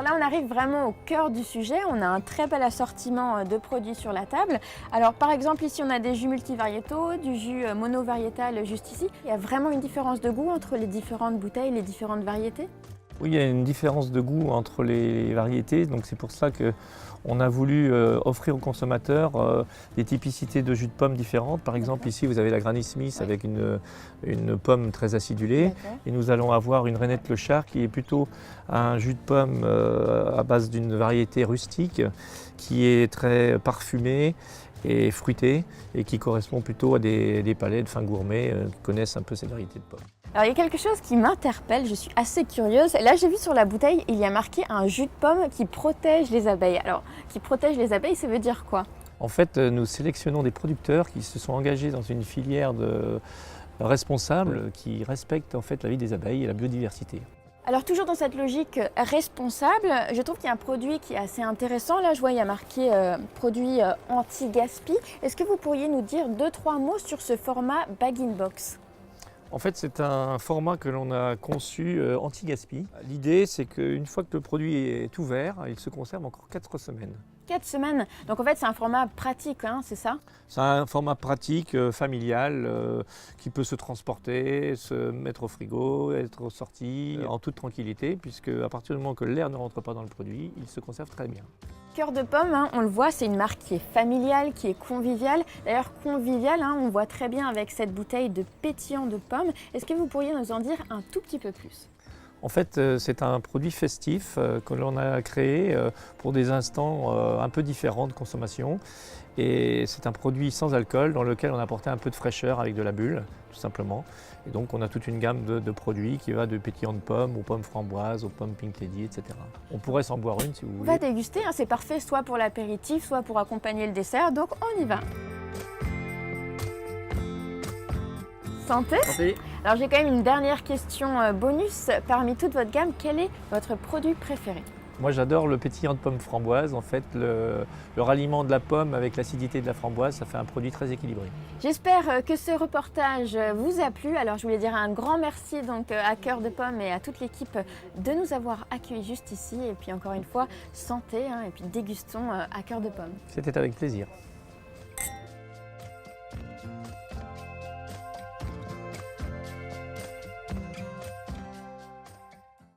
Alors là, on arrive vraiment au cœur du sujet. On a un très bel assortiment de produits sur la table. Alors par exemple, ici, on a des jus multivariétaux, du jus monovariétal juste ici. Il y a vraiment une différence de goût entre les différentes bouteilles, les différentes variétés? Oui, il y a une différence de goût entre les variétés, donc c'est pour ça qu'on a voulu offrir aux consommateurs des typicités de jus de pommes différentes. Par exemple, ici vous avez la Granny Smith avec une pomme très acidulée, et nous allons avoir une Rainette Le Char qui est plutôt un jus de pomme à base d'une variété rustique qui est très parfumé et fruité et qui correspond plutôt à des palais de fins gourmets qui connaissent un peu ces variétés de pommes. Alors il y a quelque chose qui m'interpelle, je suis assez curieuse. Là j'ai vu sur la bouteille, il y a marqué un jus de pomme qui protège les abeilles. Alors, qui protège les abeilles, ça veut dire quoi? En fait, nous sélectionnons des producteurs qui se sont engagés dans une filière de responsables qui respectent en fait la vie des abeilles et la biodiversité. Alors toujours dans cette logique responsable, je trouve qu'il y a un produit qui est assez intéressant. Là je vois il y a marqué produit anti-gaspi. Est-ce que vous pourriez nous dire 2-3 mots sur ce format bag-in-box? En fait, c'est un format que l'on a conçu anti-gaspi. L'idée, c'est qu'une fois que le produit est ouvert, il se conserve encore 4 semaines. 4 semaines. Donc en fait c'est un format pratique, hein, c'est ça? C'est un format pratique, familial, qui peut se transporter, se mettre au frigo, être sorti en toute tranquillité, puisque à partir du moment que l'air ne rentre pas dans le produit, il se conserve très bien. Cœur de Pomme, hein, on le voit, c'est une marque qui est familiale, qui est conviviale. D'ailleurs conviviale, hein, on voit très bien avec cette bouteille de pétillant de pommes. Est-ce que vous pourriez nous en dire un tout petit peu plus? En fait, c'est un produit festif que l'on a créé pour des instants un peu différents de consommation. Et c'est un produit sans alcool dans lequel on a apporté un peu de fraîcheur avec de la bulle, tout simplement. Et donc on a toute une gamme de produits qui va de pétillant de pommes aux pommes framboises, aux pommes Pink Lady, etc. On pourrait s'en boire une si vous voulez. On va déguster, hein, c'est parfait soit pour l'apéritif, soit pour accompagner le dessert, donc on y va. Santé. Santé. Alors j'ai quand même une dernière question bonus. Parmi toute votre gamme, quel est votre produit préféré? Moi j'adore le pétillant de pomme framboise. En fait, le ralliement de la pomme avec l'acidité de la framboise, ça fait un produit très équilibré. J'espère que ce reportage vous a plu. Alors je voulais dire un grand merci donc à Cœur de Pomme et à toute l'équipe de nous avoir accueillis juste ici. Et puis encore une fois, santé, hein, et puis dégustons à Cœur de Pomme. C'était avec plaisir.